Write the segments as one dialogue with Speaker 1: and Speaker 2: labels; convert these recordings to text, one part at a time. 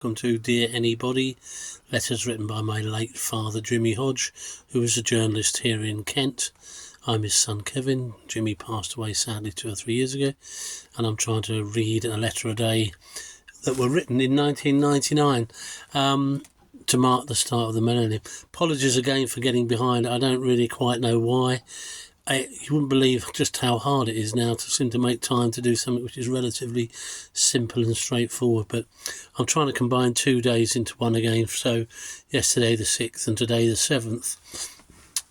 Speaker 1: Welcome to Dear Anybody, letters written by my late father Jimmy Hodge, who was a journalist here in Kent. I'm his son Kevin. Jimmy passed away sadly 2 or 3 years ago, and I'm trying to read a letter a day that were written in 1999 to mark the start of the millennium. Apologies again for getting behind. I don't really quite know why. You wouldn't believe just how hard it is now to seem to make time to do something which is relatively simple and straightforward. But I'm trying to combine 2 days into one again. So yesterday the 6th and today the 7th.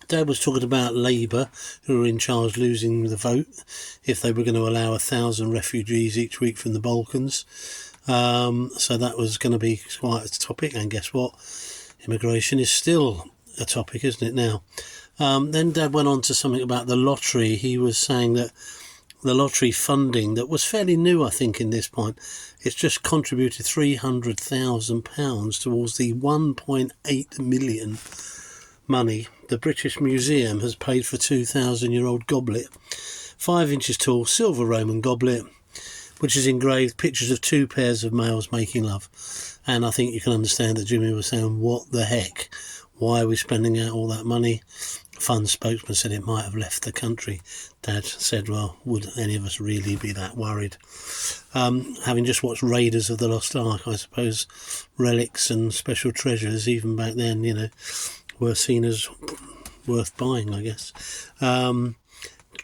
Speaker 1: Dad was talking about Labour, who were in charge losing the vote if they were going to allow 1,000 refugees each week from the Balkans. So that was going to be quite a topic. And guess what? Immigration is still a topic, isn't it now? Then Dad went on to something about the lottery. He was saying that the lottery funding that was fairly new, I think, in this point, it's just contributed £300,000 towards the 1.8 million money the British Museum has paid for 2,000-year-old goblet, 5 inches tall, silver Roman goblet, which is engraved pictures of 2 pairs of males making love. And I think you can understand that Jimmy was saying, what the heck? Why are we spending out all that money? Fund spokesman said it might have left the country. Dad said, well, would any of us really be that worried? Having just watched Raiders of the Lost Ark, I suppose relics and special treasures, even back then, were seen as worth buying, I guess.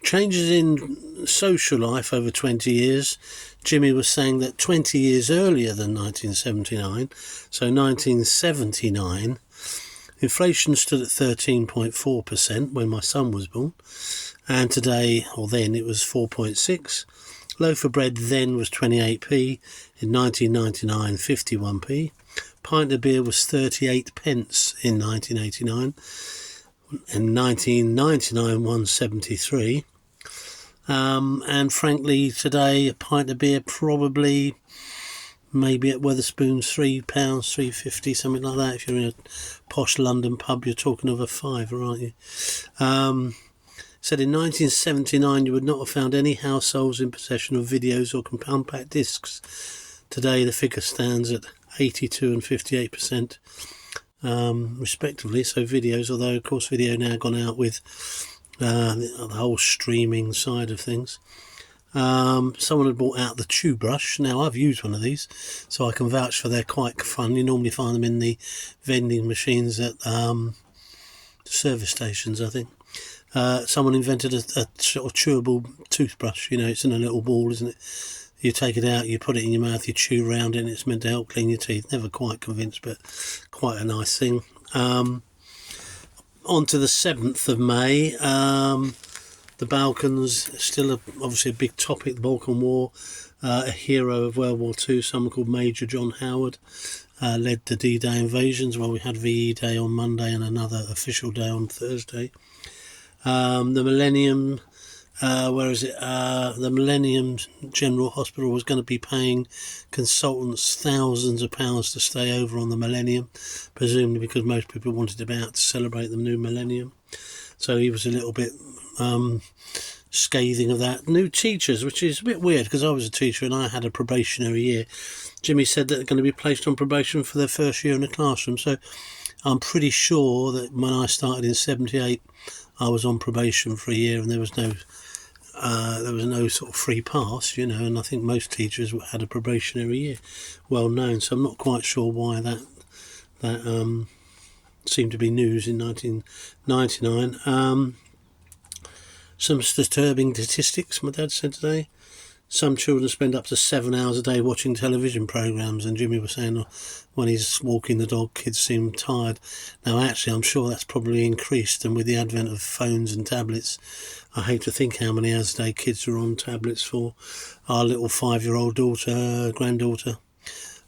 Speaker 1: Changes in social life over 20 years. Jimmy was saying that 20 years earlier than 1979, so 1979, inflation stood at 13.4% when my son was born, and today, or then, it was 4.6. Loaf of bread then was 28p, in 1999 51p. Pint of beer was 38 pence in 1989, in 1999 173. And frankly, today a pint of beer probably, maybe at Wetherspoons, £3, £3.50, something like that. If you're in a posh London pub, you're talking of a fiver, aren't you? Said in 1979 you would not have found any households in possession of videos or compact discs. Today the figure stands at 82 and 58%, respectively. So videos, although of course video now gone out with the whole streaming side of things. Someone had brought out the Chew Brush. Now I've used one of these, so I can vouch for they're quite fun. You normally find them in the vending machines at service stations, I think. Someone invented a sort of chewable toothbrush. It's in a little ball, isn't it? You take it out, you put it in your mouth, you chew around it, and it's meant to help clean your teeth. Never quite convinced, but quite a nice thing. On to the 7th of May. The Balkans, still obviously a big topic, the Balkan War. A hero of World War II, someone called Major John Howard, led the D-Day invasions. Well, we had VE Day on Monday and another official day on Thursday. The Millennium, the Millennium General Hospital was going to be paying consultants thousands of pounds to stay over on the Millennium, presumably because most people wanted to be out to celebrate the new millennium. So he was a little bit scathing of that. New teachers, which is a bit weird because I was a teacher and I had a probationary year. Jimmy said that they're going to be placed on probation for their first year in the classroom. So I'm pretty sure that when I started in 78, I was on probation for a year and there was no sort of free pass, and I think most teachers had a probationary year, well known. So I'm not quite sure why that seemed to be news in 1999. Some disturbing statistics, my dad said today. Some children spend up to 7 hours a day watching television programmes, and Jimmy was saying when he's walking the dog, kids seem tired. Now, actually, I'm sure that's probably increased, and with the advent of phones and tablets, I hate to think how many hours a day kids are on tablets for. Our little 5-year-old granddaughter,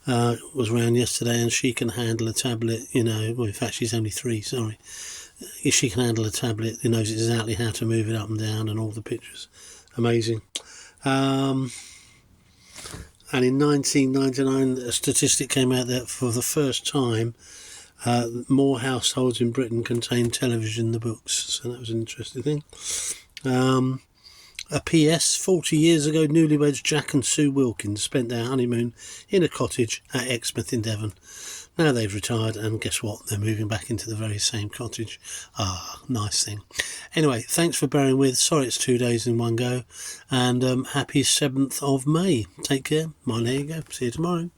Speaker 1: was around yesterday, and she can handle a tablet, well, in fact, she's only 3, sorry. She can handle a tablet, knows exactly how to move it up and down and all the pictures. Amazing. And in 1999, a statistic came out that for the first time, more households in Britain contain television than books. So that was an interesting thing. A PS, 40 years ago, newlyweds Jack and Sue Wilkins spent their honeymoon in a cottage at Exmouth in Devon. Now they've retired, and guess what? They're moving back into the very same cottage. Ah, nice thing. Anyway, thanks for bearing with. Sorry it's 2 days in one go. And happy 7th of May. Take care. There you go. See you tomorrow.